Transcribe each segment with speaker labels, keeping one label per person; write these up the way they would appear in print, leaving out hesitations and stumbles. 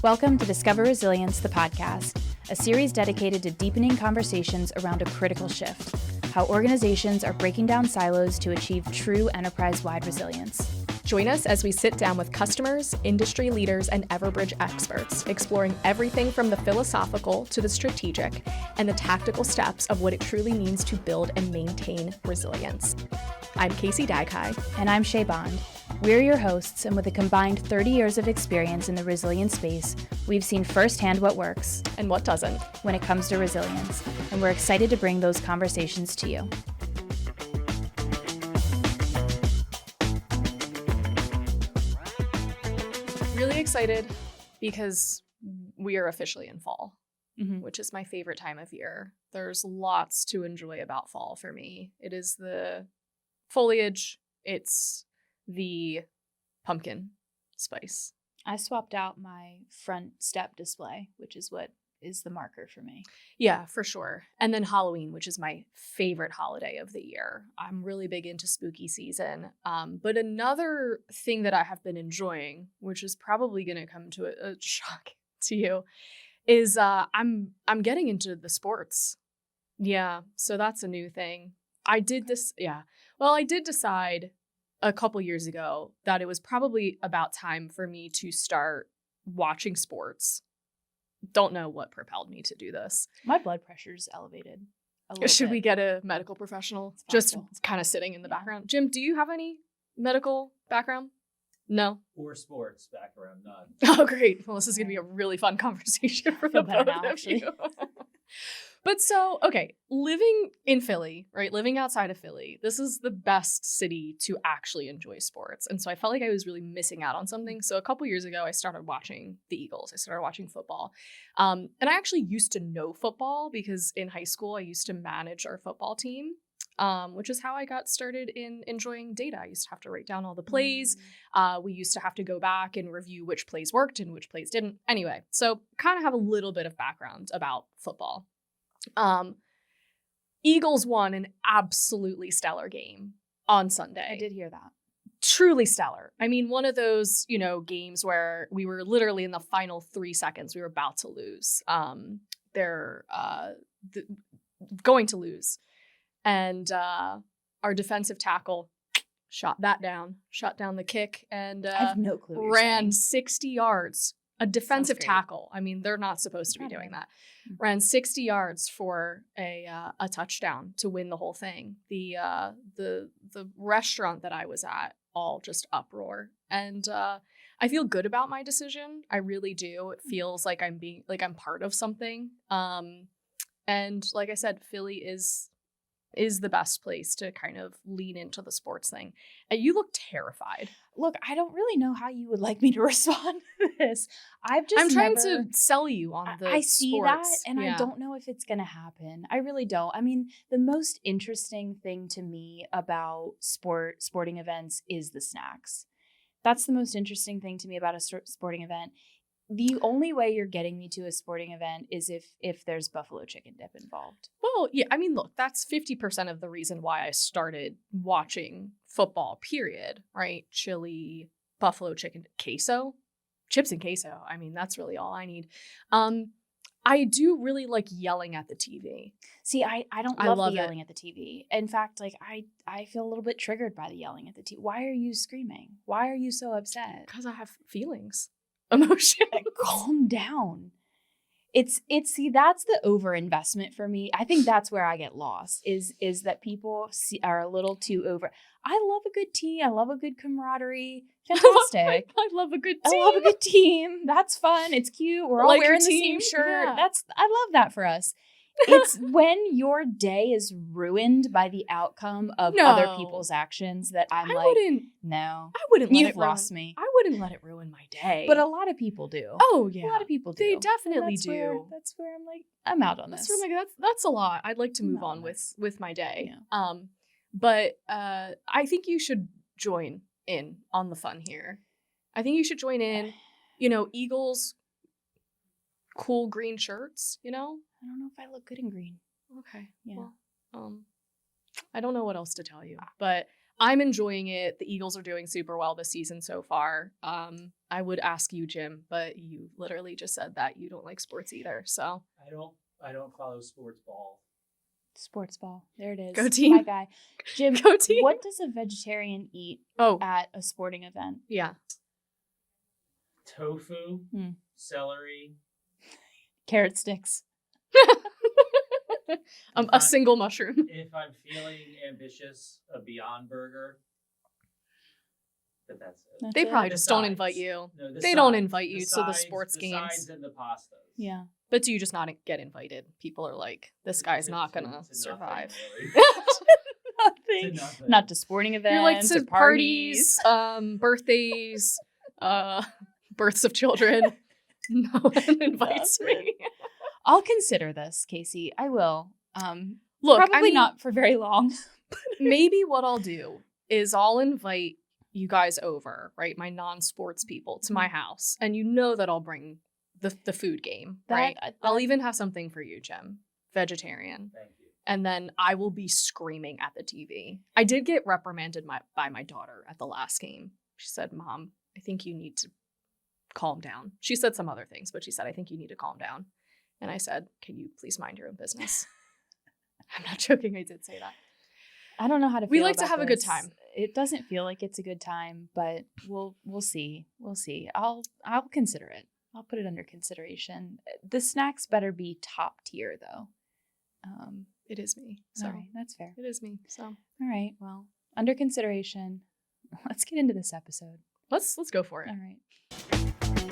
Speaker 1: Welcome to Discover Resilience, the podcast, a series dedicated to deepening conversations around a critical shift, how organizations are breaking down silos to achieve true enterprise-wide resilience.
Speaker 2: Join us as we sit down with customers, industry leaders, and Everbridge experts, exploring everything from the philosophical to the strategic and the tactical steps of what it truly means to build and maintain resilience. I'm Casey
Speaker 1: And I'm Shay Bond. We're your hosts, and with a combined 30 years of experience in the resilience space, we've seen firsthand what works
Speaker 2: and what doesn't
Speaker 1: when it comes to resilience, and we're excited to bring those conversations to you.
Speaker 2: Really excited because we are officially in fall, which is my favorite time of year. There's lots to enjoy about fall for me. It is the foliage, it's the pumpkin spice.
Speaker 1: I swapped out my front step display, which is what is the marker for me.
Speaker 2: Yeah, for sure. And then Halloween, which is my favorite holiday of the year. I'm really big into spooky season. But another thing that I have been enjoying, which is probably going to come to a shock to you, is I'm getting into the sports. Yeah, so that's a new thing. I did decide a couple years ago that it was probably about time for me to start watching sports. Don't know what propelled me to do this.
Speaker 1: My blood pressure's elevated a little
Speaker 2: Should
Speaker 1: bit.
Speaker 2: we get a medical professional? Just kind of sitting in the background. Jim, do you have any medical background? No?
Speaker 3: Or sports background, none.
Speaker 2: Oh, great. Well, this is going to be a really fun conversation for the both of you. But so, okay, living in Philly, right? Living outside of Philly, this is the best city to actually enjoy sports. And so I felt like I was really missing out on something. So a couple years ago, I started watching the Eagles. I started watching football. And I actually used to know football because in high school, I used to manage our football team, which is how I got started in enjoying data. I used to have to write down all the plays. We used to have to go back and review which plays worked and which plays didn't. Anyway, so kind of have a little bit of background about football. Eagles won an absolutely stellar game on Sunday.
Speaker 1: I did hear that. Truly
Speaker 2: stellar. I mean, one of those, games where we were literally in the final 3 seconds, we were about to lose. They're going to lose. And our defensive tackle shut down the kick and
Speaker 1: I have no clue
Speaker 2: ran 60 yards. A defensive tackle. I mean, they're not supposed to be doing that. Ran 60 yards for a touchdown to win the whole thing. The restaurant that I was at all just uproar, and I feel good about my decision. I really do. It feels like I'm part of something. And like I said, Philly is the best place to kind of lean into the sports thing. And you look terrified.
Speaker 1: Look, I don't really know how you would like me to respond to this. I'm
Speaker 2: trying to sell you on the
Speaker 1: I see
Speaker 2: sports.
Speaker 1: that, and I don't know if it's going to happen. I really don't. I mean, the most interesting thing to me about sporting events is the snacks. That's the most interesting thing to me about a sporting event. The only way you're getting me to a sporting event is if there's buffalo chicken dip involved.
Speaker 2: Well, yeah, I mean, look, that's 50% of the reason why I started watching football, period, right? Chili, buffalo chicken, queso, chips and queso. I mean, that's really all I need. I do really like yelling at the TV.
Speaker 1: See, I don't love the yelling at the TV. In fact, I feel a little bit triggered by the yelling at the TV. Why are you screaming? Why are you so upset?
Speaker 2: Because I have feelings. Emotion.
Speaker 1: Calm down. It's see, that's the overinvestment for me. I think that's where I get lost is that people are a little too over. I love a good tea. I love a good camaraderie. Fantastic.
Speaker 2: I love a good team.
Speaker 1: I love a good team. That's fun. It's cute. We're all wearing the same shirt.
Speaker 2: Yeah.
Speaker 1: I love that for us. It's when your day is ruined by the outcome of other people's actions that I wouldn't
Speaker 2: you've
Speaker 1: lost me.
Speaker 2: I wouldn't let it ruin my day.
Speaker 1: But a lot of people do.
Speaker 2: Oh yeah.
Speaker 1: A lot of people do.
Speaker 2: They definitely do.
Speaker 1: That's where I'm like, I'm out on this.
Speaker 2: That's a lot. I'd like to move on with my day. Yeah. But I think you should join in on the fun here. I think you should join in. Eagles, cool green shirts,
Speaker 1: I don't know if I look good in green.
Speaker 2: Okay.
Speaker 1: Yeah.
Speaker 2: Well, I don't know what else to tell you, but I'm enjoying it. The Eagles are doing super well this season so far. I would ask you, Jim, but you literally just said that you don't like sports either. So
Speaker 3: I don't follow sports ball.
Speaker 1: Sports ball. There it is.
Speaker 2: Go team.
Speaker 1: My guy. Jim,
Speaker 2: Go team.
Speaker 1: what does a vegetarian eat
Speaker 2: Oh,
Speaker 1: at a sporting event?
Speaker 2: yeah.
Speaker 3: Tofu, celery.
Speaker 1: Carrot sticks.
Speaker 2: A single mushroom.
Speaker 3: If I'm feeling ambitious, a Beyond Burger. But that's it.
Speaker 1: That's
Speaker 2: They
Speaker 1: it?
Speaker 2: probably just don't
Speaker 3: Sides.
Speaker 2: invite you.
Speaker 3: No, the
Speaker 2: They don't
Speaker 3: sides.
Speaker 2: invite you to the
Speaker 3: sides-
Speaker 2: sports
Speaker 3: the
Speaker 2: games.
Speaker 3: Sides and the pastas.
Speaker 1: Yeah.
Speaker 2: But do you just not get invited? People are like, this guy's not
Speaker 3: To
Speaker 2: gonna
Speaker 3: nothing,
Speaker 2: survive.
Speaker 3: really.
Speaker 1: Nothing.
Speaker 3: To nothing.
Speaker 1: Not to sporting events.
Speaker 2: You're like
Speaker 1: or
Speaker 2: to parties, birthdays, births of children. No one invites me.
Speaker 1: I'll consider this, Casey. I will.
Speaker 2: Look,
Speaker 1: Probably
Speaker 2: I mean,
Speaker 1: not for very long.
Speaker 2: maybe what I'll do is I'll invite you guys over, right? My non-sports people to my house. And you know that I'll bring the food game, right? I'll even have something for you, Jim. Vegetarian.
Speaker 3: Thank you.
Speaker 2: And then I will be screaming at the TV. I did get reprimanded by my daughter at the last game. She said, Mom, I think you need to calm down. She said some other things, but she said, I think you need to calm down. And I said, can you please mind your own business? I'm not joking. I did say that.
Speaker 1: I don't know how to feel
Speaker 2: We like to
Speaker 1: about
Speaker 2: have a good
Speaker 1: this.
Speaker 2: time.
Speaker 1: It doesn't feel like it's a good time, but we'll see. We'll see. I'll consider it. I'll put it under consideration. The snacks better be top tier though.
Speaker 2: It is me.
Speaker 1: All
Speaker 2: So
Speaker 1: right, that's fair.
Speaker 2: it is me. So
Speaker 1: All right. Well, under consideration. Let's get into this episode.
Speaker 2: let's go for it.
Speaker 1: All right.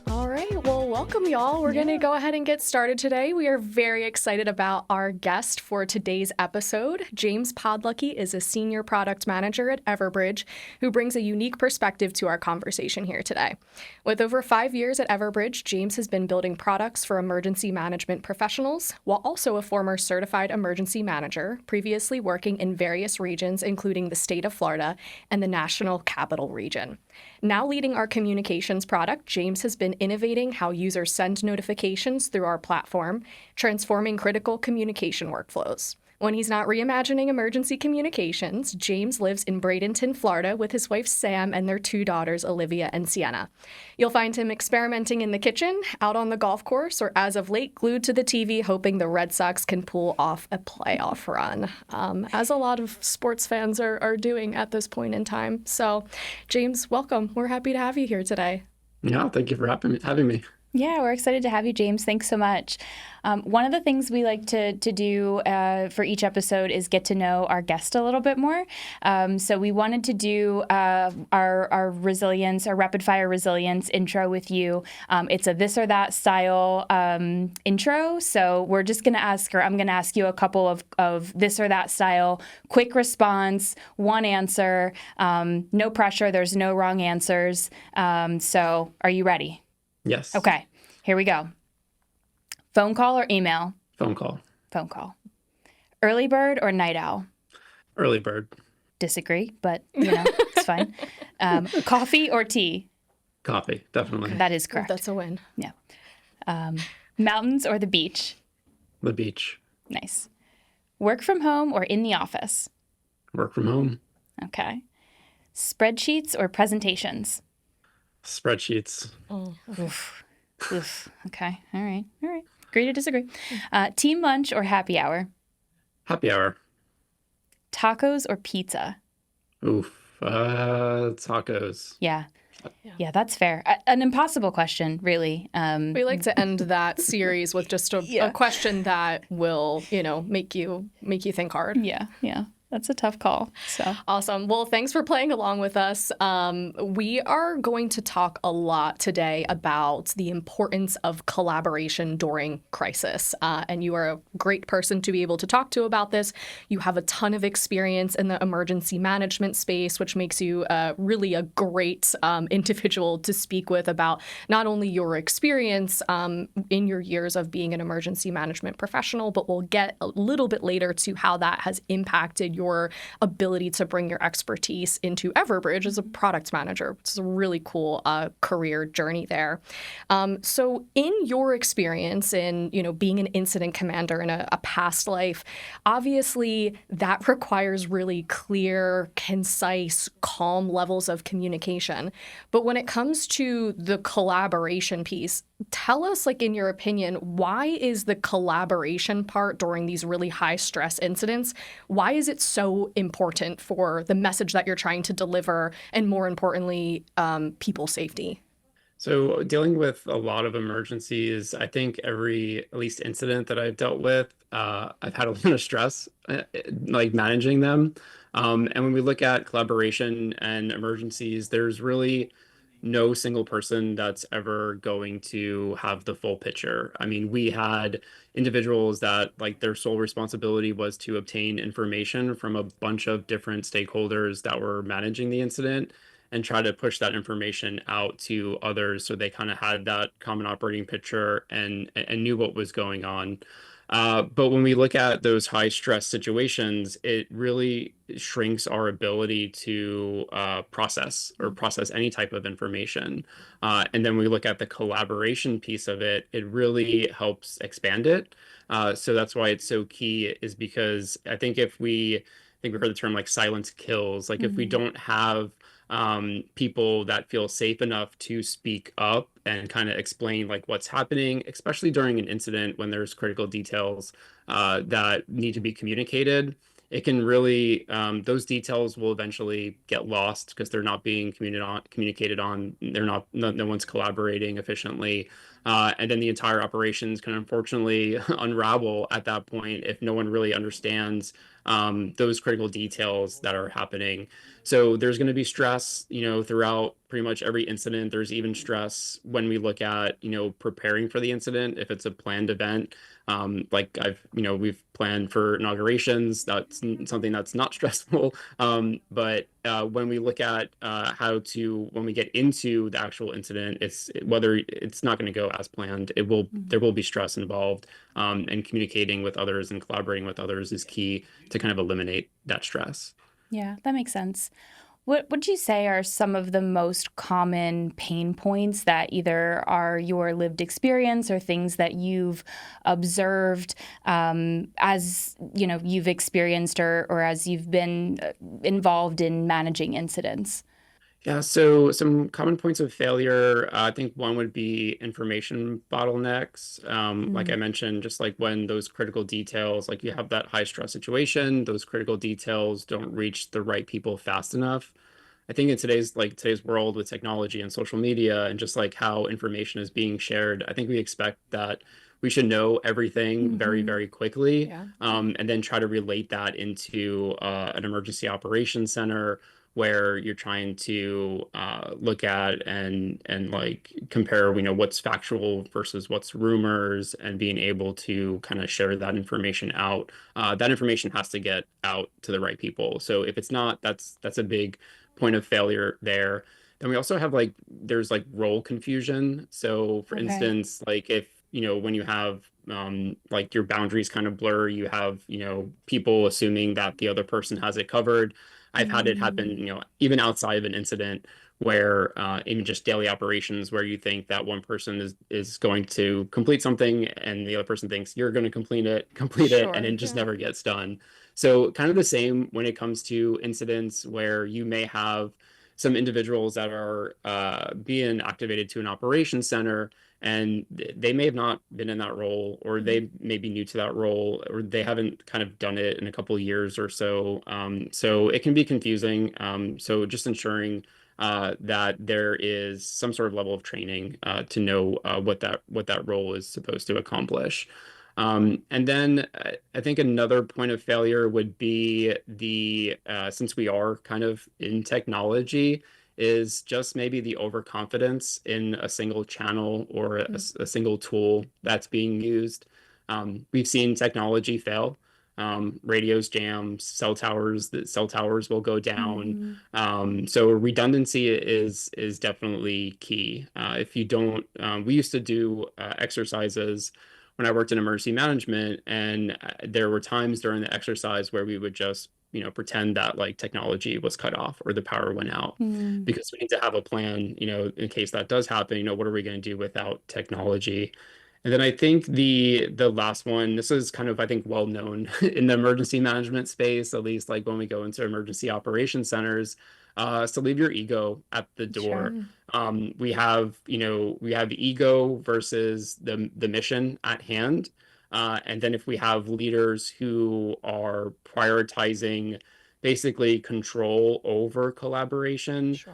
Speaker 2: All right. Well, welcome, y'all. We're going to go ahead and get started today. We are very excited about our guest for today's episode. James Podlucky is a senior product manager at Everbridge who brings a unique perspective to our conversation here today. With over 5 years at Everbridge, James has been building products for emergency management professionals while also a former certified emergency manager, previously working in various regions, including the state of Florida and the National Capital Region. Now leading our communications product, James has been innovating how users send notifications through our platform, transforming critical communication workflows. When he's not reimagining emergency communications, James lives in Bradenton, Florida with his wife Sam and their 2 daughters, Olivia and Sienna. You'll find him experimenting in the kitchen, out on the golf course, or as of late, glued to the TV, hoping the Red Sox can pull off a playoff run, as a lot of sports fans are doing at this point in time. So, James, welcome. We're happy to have you here today.
Speaker 4: Yeah, thank you for having me.
Speaker 1: Yeah, we're excited to have you, James. Thanks so much. One of the things we like to do for each episode is get to know our guest a little bit more. So we wanted to do our resilience, our rapid fire resilience intro with you. It's a this or that style intro. So we're just going to I'm going to ask you a couple of this or that style, quick response, one answer, no pressure. There's no wrong answers. So are you ready?
Speaker 4: Yes.
Speaker 1: Okay, here we go. Phone call or email?
Speaker 4: Phone call.
Speaker 1: Phone call. Early bird or night owl?
Speaker 4: Early bird.
Speaker 1: Disagree, but it's fine. Coffee or tea?
Speaker 4: Coffee, definitely.
Speaker 1: That is correct.
Speaker 2: That's a win.
Speaker 1: Yeah. Mountains or the beach?
Speaker 4: The beach.
Speaker 1: Nice. Work from home or in the office?
Speaker 4: Work from home.
Speaker 1: Okay. Spreadsheets or presentations?
Speaker 4: Spreadsheets.
Speaker 1: Oof. Okay. All right. Agree to disagree. Team lunch or happy hour?
Speaker 4: Happy hour.
Speaker 1: Tacos or pizza?
Speaker 4: Oof. Tacos.
Speaker 1: Yeah, that's fair. An impossible question, really.
Speaker 2: We like to end that series with just a question that will, make you think hard.
Speaker 1: Yeah. That's a tough call. So
Speaker 2: Awesome. Well, thanks for playing along with us. We are going to talk a lot today about the importance of collaboration during crisis. And you are a great person to be able to talk to about this. You have a ton of experience in the emergency management space, which makes you really a great individual to speak with about not only your experience in your years of being an emergency management professional, but we'll get a little bit later to how that has impacted your ability to bring your expertise into Everbridge as a product manager, which is a really cool career journey there. So in your experience in, being an incident commander in a past life, obviously that requires really clear, concise, calm levels of communication. But when it comes to the collaboration piece, tell us, like, in your opinion, why is the collaboration part during these really high stress incidents, why is it so important for the message that you're trying to deliver, and more importantly, people safety?
Speaker 4: So dealing with a lot of emergencies, I think every at least incident that I've dealt with, I've had a lot of stress, like managing them. And when we look at collaboration and emergencies, there's really no single person that's ever going to have the full picture. I mean, we had individuals that like their sole responsibility was to obtain information from a bunch of different stakeholders that were managing the incident and try to push that information out to others so they kind of had that common operating picture and knew what was going on. But when we look at those high stress situations, it really shrinks our ability to process any type of information. And then we look at the collaboration piece of it, it really helps expand it. So that's why it's so key, is because I think we've heard the term like silence kills. Like if we don't have people that feel safe enough to speak up and kind of explain like what's happening, especially during an incident when there's critical details that need to be communicated. It can really, those details will eventually get lost because they're not being communicated on. No one's collaborating efficiently. And then the entire operations can unfortunately unravel at that point if no one really understands those critical details that are happening. So there's going to be stress, throughout pretty much every incident. There's even stress when we look at, preparing for the incident. If it's a planned event, like we've planned for inaugurations, that's something that's not stressful. But when we look at when we get into the actual incident, it's not going to go as planned. There will be stress involved, and communicating with others and collaborating with others is key to kind of eliminate that stress.
Speaker 1: Yeah, that makes sense. What would you say are some of the most common pain points that either are your lived experience or things that you've observed as you've experienced or as you've been involved in managing incidents?
Speaker 4: Yeah, so some common points of failure, I think one would be information bottlenecks. Like I mentioned, just like when those critical details, like you have that high stress situation, those critical details don't reach the right people fast enough. I think in today's world with technology and social media and just like how information is being shared, I think we expect that we should know everything very, very quickly,
Speaker 2: Yeah.
Speaker 4: and then try to relate that into an emergency operations center where you're trying to look at and like compare, what's factual versus what's rumors, and being able to kind of share that information out. That information has to get out to the right people. So if it's not, that's a big point of failure there. Then we also have there's role confusion. So for instance, like if, when you have like your boundaries kind of blur, you have, people assuming that the other person has it covered. I've had it happen, even outside of an incident where even just daily operations where you think that one person is going to complete something and the other person thinks you're going to complete it, and it just never gets done. So kind of the same when it comes to incidents where you may have some individuals that are being activated to an operations center, and they may have not been in that role, or they may be new to that role, or they haven't kind of done it in a couple of years or so. So it can be confusing. So just ensuring that there is some sort of level of training to know what that role is supposed to accomplish. And then I think another point of failure would be since we are kind of in technology, is just maybe the overconfidence in a single channel or a single tool that's being used. We've seen technology fail. Radios jam, cell towers will go down. So redundancy is definitely key. If you don't, we used to do exercises when I worked in emergency management, and there were times during the exercise where we would just pretend that like technology was cut off or the power went out, because we need to have a plan, in case that does happen. What are we going to do without technology? And then I think the last one, this is kind of, I think, well known in the emergency management space, at least like when we go into emergency operation centers, so leave your ego at the door.
Speaker 1: Sure.
Speaker 4: We have ego versus the mission at hand. And then if we have leaders who are prioritizing basically control over collaboration,
Speaker 2: Sure.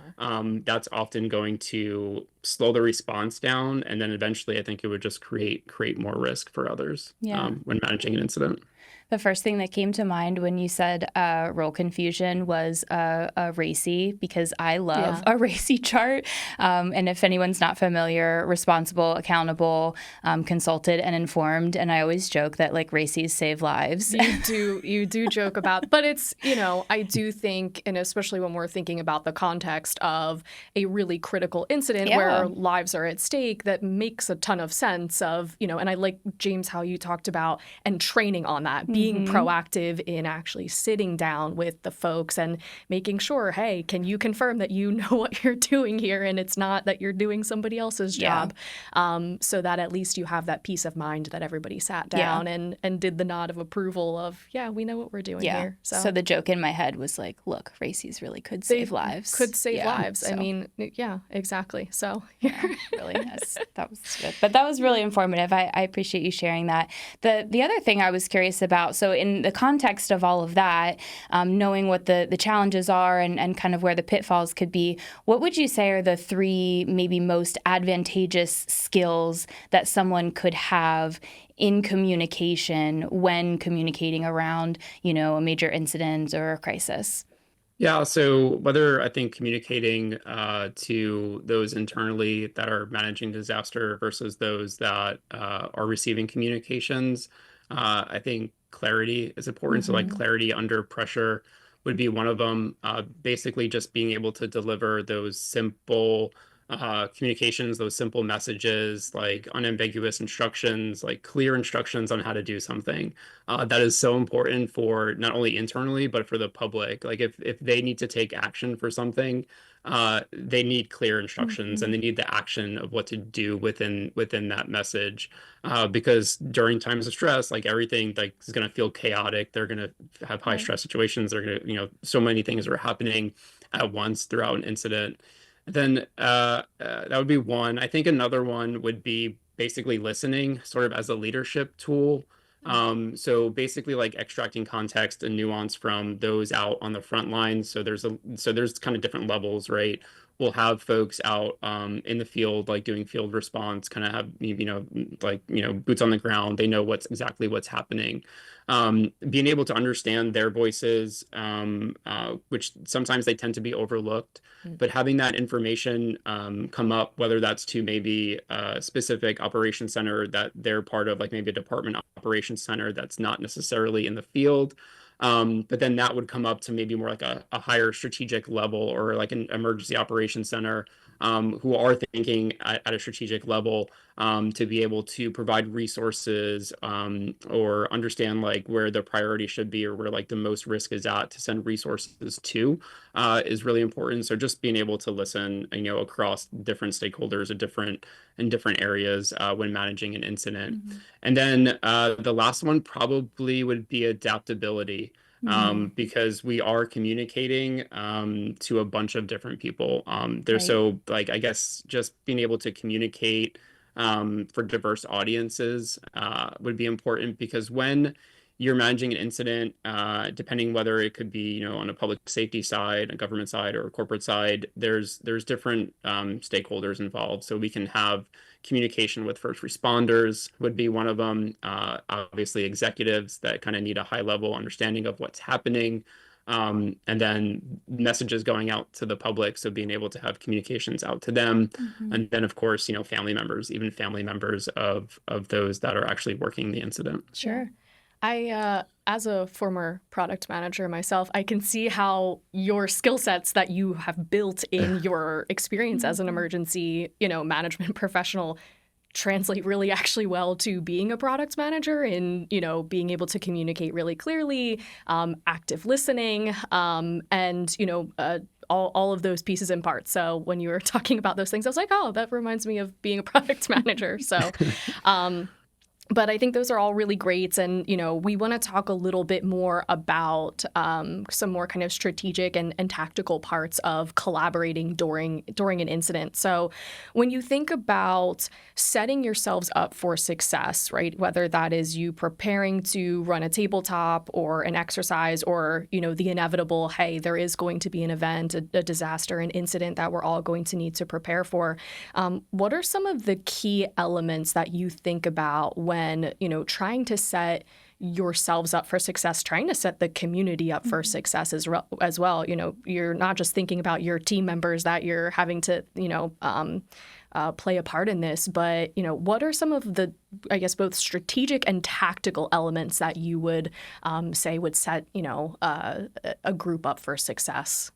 Speaker 4: that's often going to slow the response down. And then eventually I think it would just create more risk for others when managing an incident.
Speaker 1: The first thing that came to mind when you said role confusion was a RACI, because I love a RACI chart. And if anyone's not familiar, responsible, accountable, consulted, and informed. And I always joke that like RACIs save lives.
Speaker 2: You do joke about, but it's, I do think, and especially when we're thinking about the context of a really critical incident where lives are at stake, that makes a ton of sense of, and I like, James, how you talked about and training on that, being proactive in actually sitting down with the folks and making sure, hey, can you confirm that you know what you're doing here and it's not that you're doing somebody else's job, so that at least you have that peace of mind that everybody sat down and did the nod of approval of, we know what we're doing here.
Speaker 1: So the joke in my head was like, look, RACIs really could save lives.
Speaker 2: Could save lives. So. I mean, exactly. So
Speaker 1: really, that was good. But that was really informative. I appreciate you sharing that. The other thing I was curious about, so in the context of all of that, knowing what the challenges are and kind of where the pitfalls could be, what would you say are the three maybe most advantageous skills that someone could have in communication when communicating around, a major incident or a crisis?
Speaker 4: Yeah, so whether I think communicating to those internally that are managing disaster versus those that are receiving communications, I think clarity is important. So like clarity under pressure would be one of them. Basically just being able to deliver those simple communications, those simple messages, like unambiguous instructions, like clear instructions on how to do something. That is so important for not only internally, but for the public. Like if they need to take action for something, they need clear instructions and they need the action of what to do within that message. Because during times of stress, like everything like is going to feel chaotic. They're going to have high stress situations. They're going to, so many things are happening at once throughout an incident. Then that would be one. I think another one would be basically listening sort of as a leadership tool. So basically like extracting context and nuance from those out on the front lines. So there's kind of different levels, right? We'll have folks out in the field, like doing field response, kind of have, boots on the ground. They know exactly what's happening. Being able to understand their voices, which sometimes they tend to be overlooked, but having that information come up, whether that's to maybe a specific operations center that they're part of, like maybe a department operations center that's not necessarily in the field. But then that would come up to maybe more like a higher strategic level, or like an emergency operations center who are thinking at a strategic level to be able to provide resources or understand like where the priority should be or where like the most risk is at to send resources to is really important. So just being able to listen, across different stakeholders in different areas when managing an incident. And then the last one probably would be adaptability. Because we are communicating to a bunch of different people. So like, I guess just being able to communicate for diverse audiences would be important, because when you're managing an incident, depending whether it could be, on a public safety side, a government side, or a corporate side, there's different stakeholders involved. So we can have communication with first responders would be one of them. Obviously executives that kind of need a high level understanding of what's happening. And then messages going out to the public. So being able to have communications out to them. And then of course, family members of those that are actually working the incident.
Speaker 2: Sure. I, as a former product manager myself, I can see how your skill sets that you have built in your experience as an emergency, management professional translate really actually well to being a product manager in, being able to communicate really clearly, active listening, and, all of those pieces and parts. So when you were talking about those things, I was like, oh, that reminds me of being a product manager. So, but I think those are all really great. And, we want to talk a little bit more about some more kind of strategic and tactical parts of collaborating during an incident. So when you think about setting yourselves up for success, right, whether that is you preparing to run a tabletop or an exercise or, the inevitable, hey, there is going to be an event, a disaster, an incident that we're all going to need to prepare for. What are some of the key elements that you think about when, trying to set yourselves up for success, trying to set the community up for success as well? You're not just thinking about your team members that you're having to, play a part in this, but, what are some of the, I guess, both strategic and tactical elements that you would say would set, a group up for success?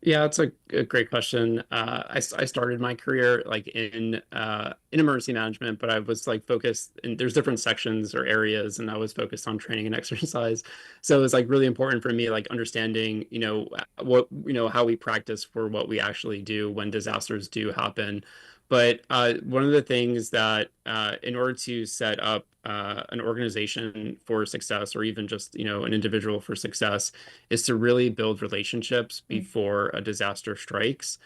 Speaker 4: Yeah, it's a great question. I started my career like in emergency management, but I was like focused, and there's different sections or areas, and I was focused on training and exercise. So it was like really important for me, like understanding, how we practice for what we actually do when disasters do happen. But one of the things that in order to set up an organization for success, or even just, an individual for success, is to really build relationships before a disaster strikes.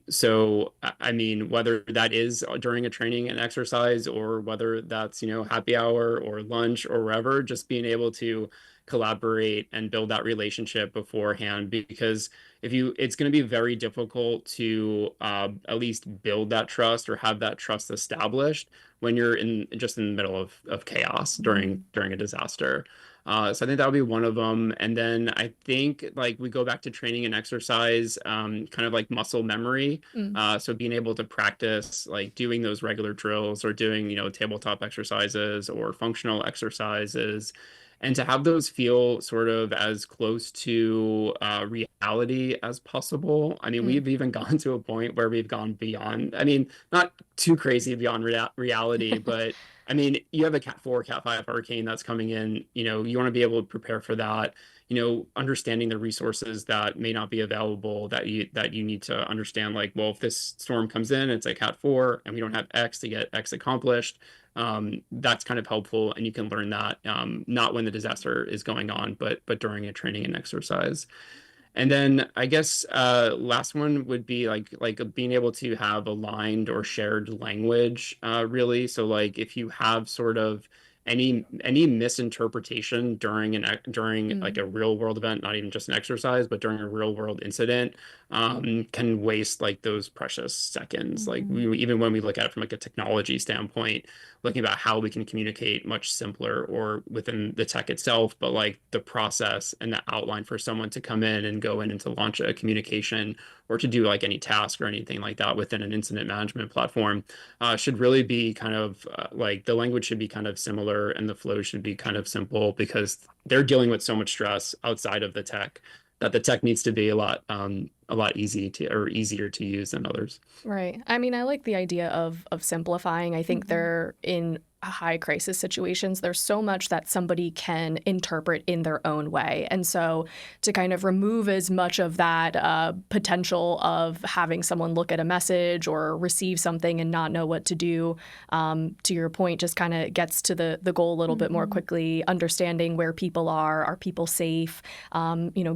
Speaker 4: So, I mean, whether that is during a training and exercise, or whether that's, happy hour or lunch or wherever, just being able to collaborate and build that relationship beforehand, because it's going to be very difficult to at least build that trust or have that trust established when you're just in the middle of chaos during a disaster. So I think that would be one of them. And then I think like we go back to training and exercise, kind of like muscle memory. So being able to practice like doing those regular drills, or doing, tabletop exercises or functional exercises, and to have those feel sort of as close to reality as possible. I mean, we've even gone to a point where we've gone beyond, I mean, not too crazy beyond reality, but I mean, you have a Cat 4, Cat 5 hurricane that's coming in, you want to be able to prepare for that, understanding the resources that may not be available, that you need to understand, like, well, if this storm comes in, it's a Cat 4 and we don't have X to get X accomplished. That's kind of helpful, and you can learn that not when the disaster is going on, but during a training and exercise. And then I guess last one would be like being able to have aligned or shared language, really. So like if you have sort of any misinterpretation during like a real world event, not even just an exercise, but during a real world incident, can waste like those precious seconds. Like even when we look at it from like a technology standpoint, looking about how we can communicate much simpler, or within the tech itself, but like the process and the outline for someone to come in and go in and to launch a communication, or to do like any task or anything like that within an incident management platform, should really be kind of like the language should be kind of similar, and the flow should be kind of simple, because they're dealing with so much stress outside of the tech, that the tech needs to be a lot easier to use than others.
Speaker 2: Right. I mean, I like the idea of simplifying. I think they're in high crisis situations, there's so much that somebody can interpret in their own way. And so to kind of remove as much of that potential of having someone look at a message or receive something and not know what to do, to your point, just kind of gets to the goal a little bit more quickly, understanding where people are people safe,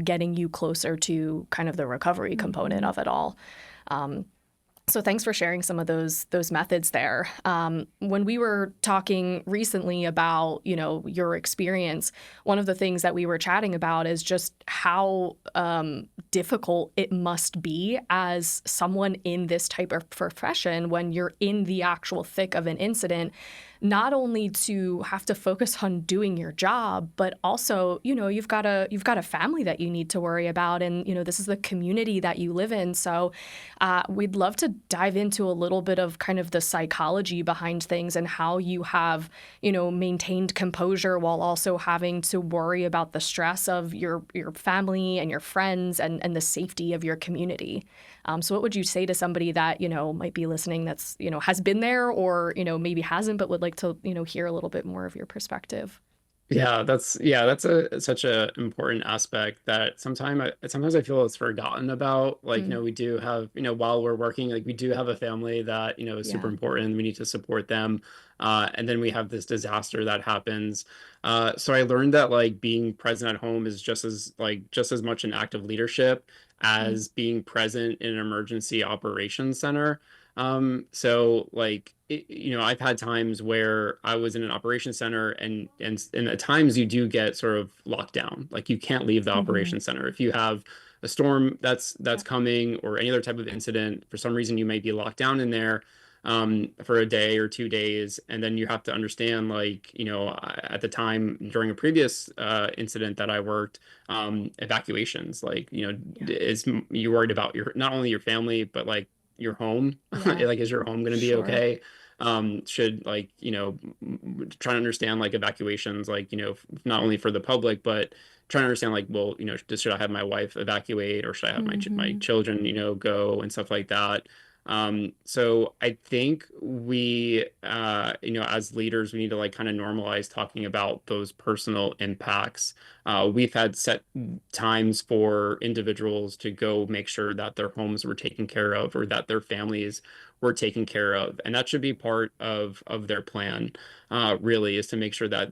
Speaker 2: getting you closer to kind of the recovery component of it all. So thanks for sharing some of those methods there. When we were talking recently about, your experience, one of the things that we were chatting about is just how difficult it must be as someone in this type of profession when you're in the actual thick of an incident, not only to have to focus on doing your job, but also, you've got a family that you need to worry about. And, this is the community that you live in. So we'd love to dive into a little bit of kind of the psychology behind things and how you have, maintained composure while also having to worry about the stress of your family and your friends and the safety of your community. So what would you say to somebody that, might be listening that's, has been there or, maybe hasn't, but would like to, hear a little bit more of your perspective?
Speaker 4: Yeah, that's such a important aspect that sometimes I feel it's forgotten about. Like, we do have, while we're working, like we do have a family that, is super important. We need to support them. And then we have this disaster that happens. So I learned that like being present at home is just as much an act of leadership as being present in an emergency operations center. So like, I've had times where I was in an operations center and at times you do get sort of locked down. Like you can't leave the operations center. If you have a storm that's coming or any other type of incident, for some reason you may be locked down in there for a day or 2 days. And then you have to understand, like, at the time during a previous incident that I worked, evacuations, like, is you worried about not only your family, but like your home. Like, is your home going to be okay? Should like, try to understand like evacuations, like, not only for the public, but trying to understand like, well, should I have my wife evacuate or should I have my children, go and stuff like that. So I think we, as leaders, we need to like kind of normalize talking about those personal impacts. We've had set times for individuals to go make sure that their homes were taken care of or that their families were taken care of. And that should be part of their plan, really, is to make sure that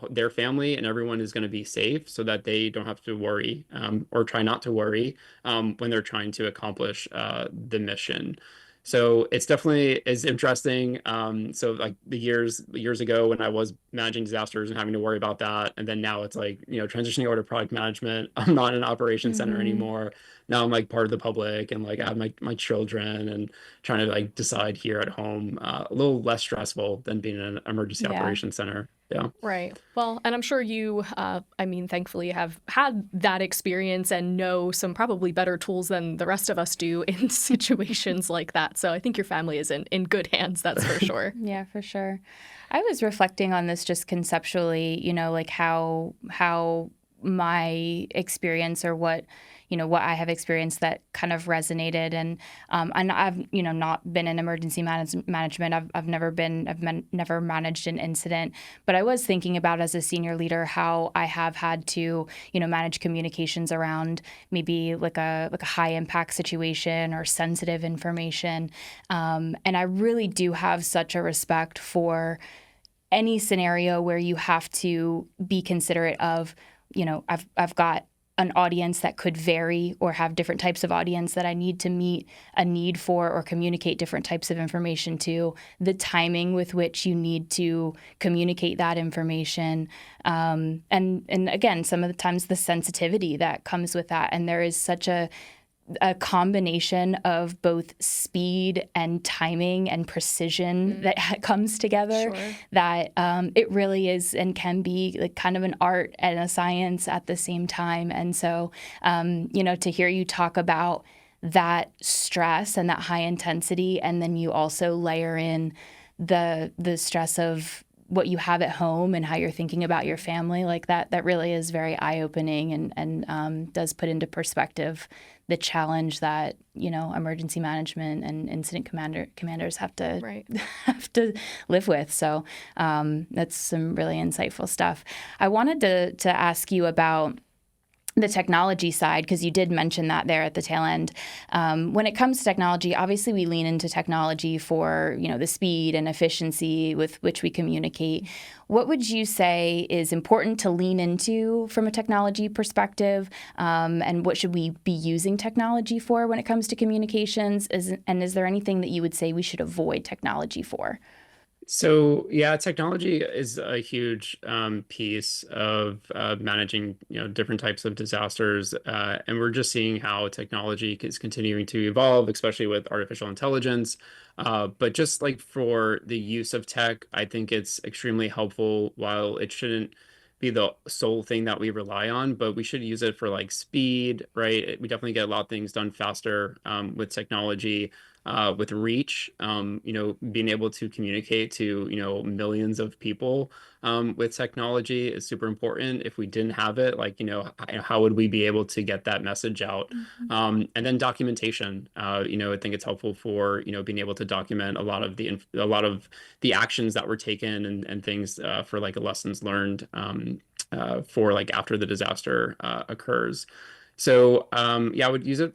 Speaker 4: their family and everyone is going to be safe so that they don't have to worry or try not to worry when they're trying to accomplish the mission. So it's definitely is interesting. So like the years ago when I was managing disasters and having to worry about that, and then now it's like, transitioning over to product management. I'm not in an operations center anymore. Now I'm like part of the public and like I have my children and trying to like decide here at home, a little less stressful than being in an emergency operations center. Yeah.
Speaker 2: Right. Well, and I'm sure you, thankfully have had that experience and know some probably better tools than the rest of us do in situations like that. So I think your family is in good hands, that's for sure.
Speaker 1: Yeah, for sure. I was reflecting on this just conceptually, like how my experience or what I have experienced that kind of resonated. And I've, not been in emergency management. I've never managed an incident, but I was thinking about as a senior leader, how I have had to, manage communications around maybe like a high impact situation or sensitive information. And I really do have such a respect for any scenario where you have to be considerate of, I've got an audience that could vary or have different types of audience that I need to meet a need for or communicate different types of information to, the timing with which you need to communicate that information. And again, some of the times the sensitivity that comes with that. And there is such a combination of both speed and timing and precision that comes together that it really is and can be like kind of an art and a science at the same time. And so, to hear you talk about that stress and that high intensity, and then you also layer in the stress of what you have at home and how you're thinking about your family, like that really is very eye-opening and does put into perspective the challenge that, emergency management and incident commanders have to have to live with. So that's some really insightful stuff. I wanted to ask you about the technology side, because you did mention that there at the tail end. When it comes to technology, obviously we lean into technology for, the speed and efficiency with which we communicate. What would you say is important to lean into from a technology perspective? And what should we be using technology for when it comes to communications? And is there anything that you would say we should avoid technology for?
Speaker 4: So yeah, technology is a huge piece of managing, different types of disasters, and we're just seeing how technology is continuing to evolve, especially with artificial intelligence. But just like for the use of tech, I think it's extremely helpful. While it shouldn't be the sole thing that we rely on, but we should use it for like speed, right? We definitely get a lot of things done faster with technology, with reach, being able to communicate to, millions of people with technology is super important. If we didn't have it, like, how would we be able to get that message out?
Speaker 1: Mhm.
Speaker 4: And then documentation, I think it's helpful for, being able to document a lot of the actions that were taken and things for like a lessons learned for like after the disaster occurs. So yeah, I would use it,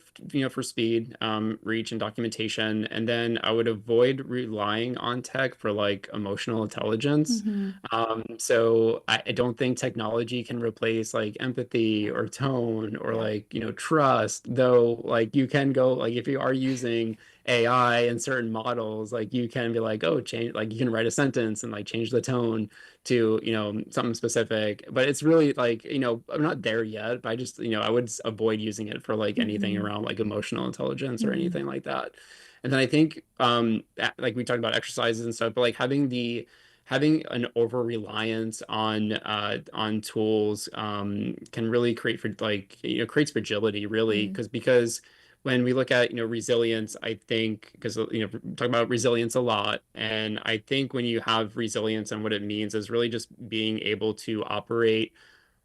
Speaker 4: for speed, reach, and documentation, and then I would avoid relying on tech for like emotional intelligence.
Speaker 1: Mhm.
Speaker 4: So I don't think technology can replace like empathy or tone or
Speaker 1: Yeah.
Speaker 4: like, trust, though like you can go like if you are using AI and certain models, like you can be like, oh, change, like you can write a sentence and like change the tone to, something specific. But it's really like, I'm not there yet, but I just, I would avoid using it for like anything
Speaker 1: Mhm.
Speaker 4: around like emotional intelligence or
Speaker 1: Mhm.
Speaker 4: anything like that. And then I think like we talked about exercises and stuff, but like having an over reliance on tools can really create for like, creates fragility really,
Speaker 1: Mhm.
Speaker 4: because when we look at, resilience, I think because, we talk about resilience a lot, and I think when you have resilience and what it means is really just being able to operate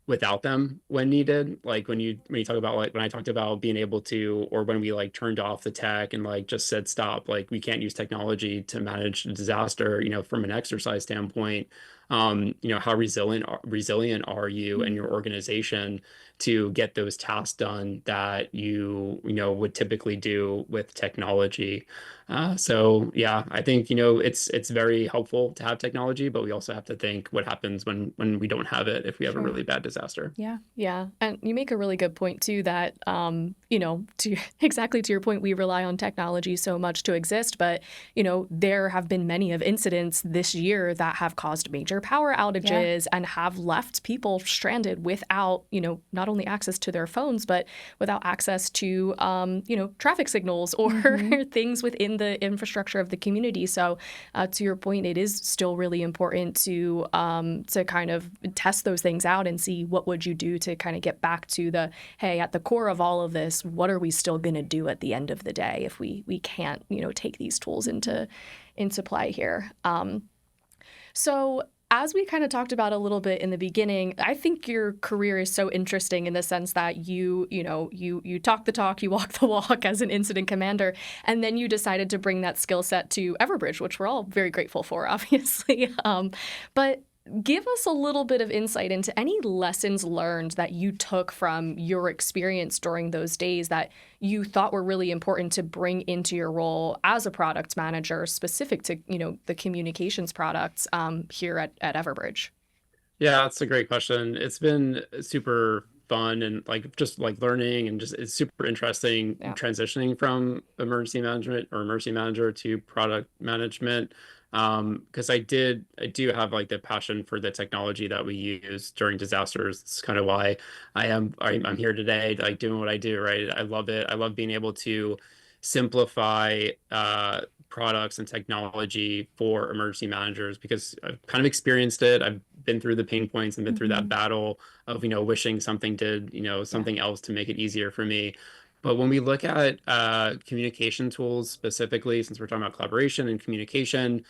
Speaker 4: without them when needed. Like when you talk about like when I talked about being able to, or when we like turned off the tech and like just said stop, like we can't use technology to manage a disaster, from an exercise standpoint. How resilient are you and your
Speaker 1: Mhm.
Speaker 4: organization to get those tasks done that would typically do with technology. So yeah, I think, it's very helpful to have technology, but we also have to think what happens when we don't have it if we have a
Speaker 1: Sure.
Speaker 4: really bad disaster.
Speaker 1: Yeah.
Speaker 2: Yeah, and you make a really good point too that to exactly to your point, we rely on technology so much to exist, but there have been many of incidents this year that have caused major power
Speaker 1: Yeah.
Speaker 2: outages and have left people stranded without, not only access to their phones, but without access to traffic signals or
Speaker 1: Mhm.
Speaker 2: things within the infrastructure of the community. So to your point, it is still really important to kind of test those things out and see what would you do to kind of get back to the, hey, at the core of all of this, what are we still going to do at the end of the day if we can't take these tools
Speaker 1: Mhm.
Speaker 2: into play here. So as we kind of talked about a little bit in the beginning, I think your career is so interesting in the sense that you talk the talk, you walk the walk as an incident commander, and then you decided to bring that skill set to Everbridge, which we're all very grateful for, obviously. But give us a little bit of insight into any lessons learned that you took from your experience during those days that you thought were really important to bring into your role as a product manager specific to the communications products here at Everbridge.
Speaker 4: Yeah, that's a great question. It's been super fun and like just like learning and just it's super interesting
Speaker 2: Yeah.
Speaker 4: transitioning from emergency management or emergency manager to product management. Because I do have like the passion for the technology that we use during disasters. It's kind of why I'm here today, like doing what I do, right? I love it. I love being able to simplify products and technology for emergency managers because I've kind of experienced it. I've been through the pain points and been through that
Speaker 1: Mhm.
Speaker 4: battle of, wishing something did,
Speaker 1: Yeah.
Speaker 4: something else to make it easier for me. But when we look at communication tools specifically, since we're talking about collaboration and communication,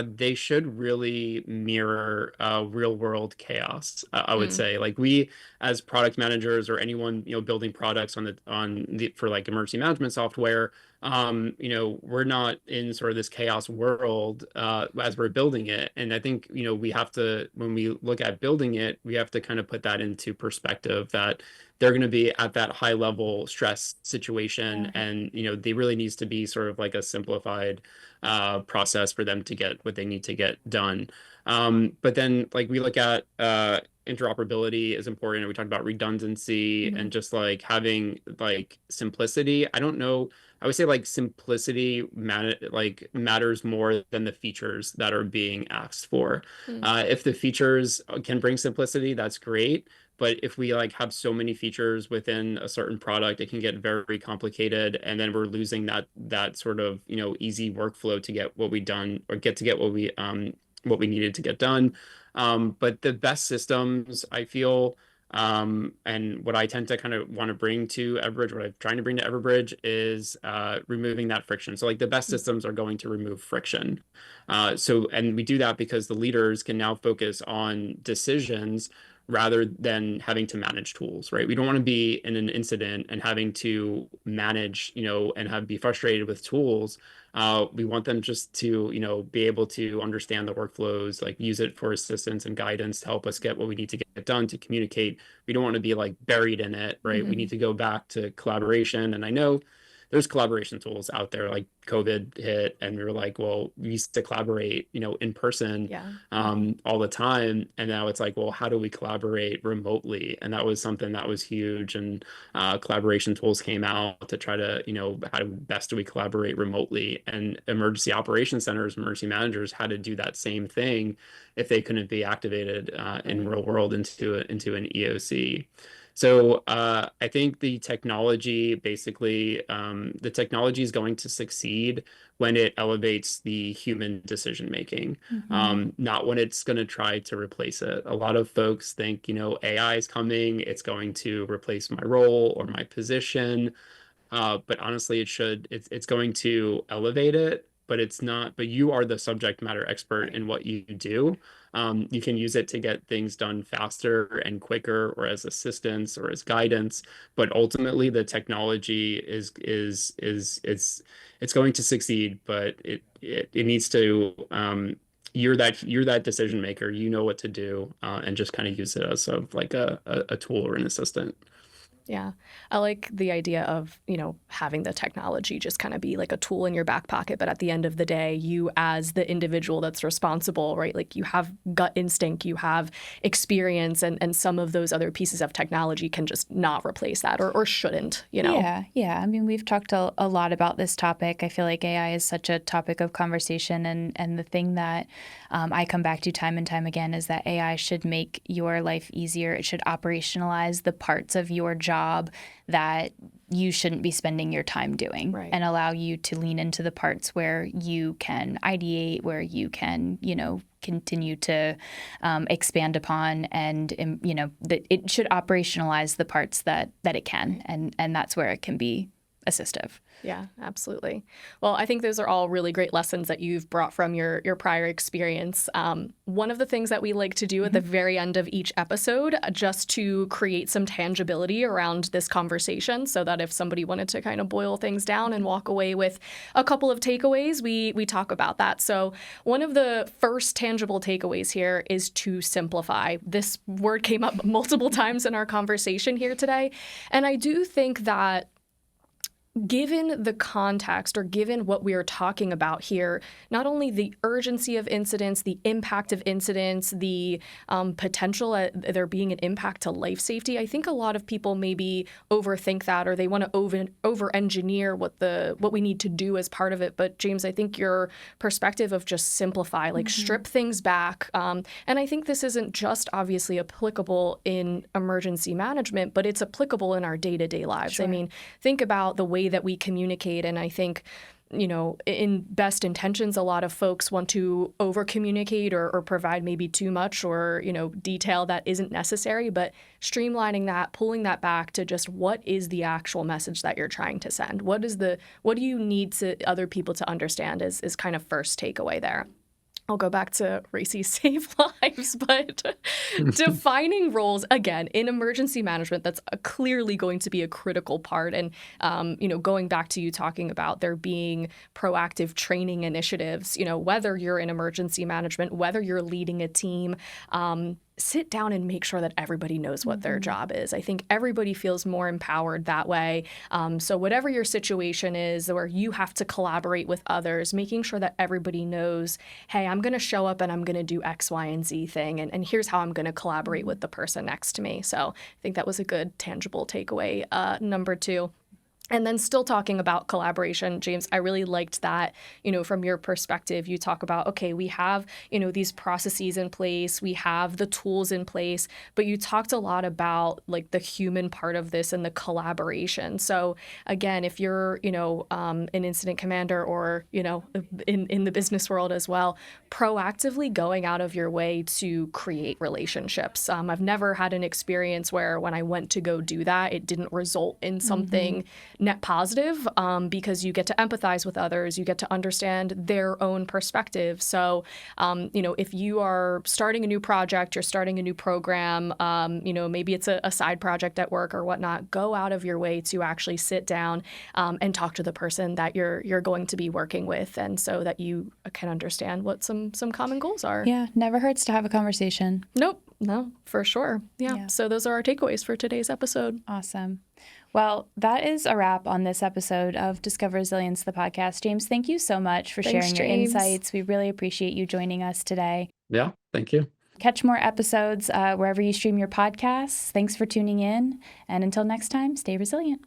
Speaker 4: they should really mirror real world chaos. I would
Speaker 2: Mm.
Speaker 4: say, like we as product managers or anyone building products for like emergency management software, we're not in sort of this chaos world as we're building it. And I think, we have to, when we look at building it, we have to kind of put that into perspective that they're going to be at that high level stress situation.
Speaker 1: Yeah.
Speaker 4: And, they really needs to be sort of like a simplified process for them to get what they need to get done. But then like we look at interoperability is important. And we talked about redundancy
Speaker 1: Mhm.
Speaker 4: and just like having like simplicity. I don't know I would say like simplicity matters more than the features that are being asked for. If the features can bring simplicity, that's great. But if we like have so many features within a certain product, it can get very complicated, and then we're losing that sort of, you know, easy workflow to get what we done, or get what we needed to get done. But the best systems, I feel, and what I tend to kind of want to bring to Everbridge, what I'm trying to bring to Everbridge is removing that friction. So like the best systems are going to remove friction. And we do that because the leaders can now focus on decisions rather than having to manage tools, right? We don't want to be in an incident and having to manage, you know, and be frustrated with tools. We want them just to, you know, be able to understand the workflows, like use it for assistance and guidance to help us get what we need to get done, to communicate. We don't want to be like buried in it, right? We need to go back to collaboration. And I know there's collaboration tools out there, like COVID hit and we were like, well, we used to collaborate, you know, in person all the time. And now it's like, well, how do we collaborate remotely? And that was something that was huge. And collaboration tools came out to try to, you know, best do we collaborate remotely? And emergency operations centers, emergency managers had to do that same thing if they couldn't be activated in real world into an EOC. So I think the technology the technology is going to succeed when it elevates the human decision making, not when it's going to try to replace it. A lot of folks think, you know, AI is coming, it's going to replace my role or my position. But honestly, it's going to elevate it, but it's not, but you are the subject matter expert in what you do. You can use it to get things done faster and quicker, or as assistance or as guidance. But ultimately, the technology it's going to succeed, but it needs to you're that decision maker. You know what to do, and just kind of use it as like a tool or an assistant.
Speaker 2: Yeah. I like the idea of, you know, having the technology just kind of be like a tool in your back pocket. But at the end of the day, you as the individual that's responsible, right? Like you have gut instinct, you have experience, and some of those other pieces of technology can just not replace that or shouldn't, you know?
Speaker 1: Yeah. I mean, we've talked a lot about this topic. I feel like AI is such a topic of conversation. And the thing that I come back to time and time again is that AI should make your life easier. It should operationalize the parts of your job that you shouldn't be spending your time doing, and allow you to lean into the parts where you can ideate, where you can, you know, continue to expand upon, and you know, that it should operationalize the parts that it can, and that's where it can be assistive.
Speaker 2: Yeah, absolutely. Well, I think those are all really great lessons that you've brought from your prior experience. One of the things that we like to do at the very end of each episode, just to create some tangibility around this conversation, so that if somebody wanted to kind of boil things down and walk away with a couple of takeaways, we talk about that. So one of the first tangible takeaways here is to simplify. This word came up multiple times in our conversation here today. And I do think that given the context, or given what we are talking about here, not only the urgency of incidents, the impact of incidents, the potential there being an impact to life safety, I think a lot of people maybe overthink that, or they want to over-engineer what we need to do as part of it. But James, I think your perspective of just simplify, like strip things back. And I think this isn't just obviously applicable in emergency management, but it's applicable in our day-to-day lives. Sure. I mean, think about the way that we communicate. And I think, you know, in best intentions, a lot of folks want to over communicate or provide maybe too much, or, you know, detail that isn't necessary. But streamlining that, pulling that back to just what is the actual message that you're trying to send? What do you need other people to understand is kind of first takeaway there. I'll go back to Racy Save Lives, but defining roles, again, in emergency management, that's clearly going to be a critical part. And, you know, going back to you talking about there being proactive training initiatives, you know, whether you're in emergency management, whether you're leading a team, sit down and make sure that everybody knows what their job is. I think everybody feels more empowered that way. So whatever your situation is, where you have to collaborate with others, making sure that everybody knows, hey, I'm going to show up and I'm going to do X, Y, and Z thing. And here's how I'm going to collaborate with the person next to me. So I think that was a good tangible takeaway. Number 2. And then still talking about collaboration, James, I really liked that, from your perspective, you talk about, okay, we have, these processes in place, we have the tools in place, but you talked a lot about like the human part of this and the collaboration. So again, if you're, an incident commander or, in the business world as well, proactively going out of your way to create relationships. I've never had an experience where when I went to go do that, it didn't result in something net positive, because you get to empathize with others, you get to understand their own perspective. So, if you are starting a new project, you're starting a new program, maybe it's a side project at work or whatnot, go out of your way to actually sit down and talk to the person that you're going to be working with, and so that you can understand what some common goals are.
Speaker 1: Yeah, never hurts to have a conversation.
Speaker 2: Nope. No, for sure. Yeah. So those are our takeaways for today's episode.
Speaker 1: Awesome. Well, that is a wrap on this episode of Discover Resilience, the podcast. James, thank you so much for sharing your insights. We really appreciate you joining us today.
Speaker 4: Yeah, thank you.
Speaker 1: Catch more episodes wherever you stream your podcasts. Thanks for tuning in. And until next time, stay resilient.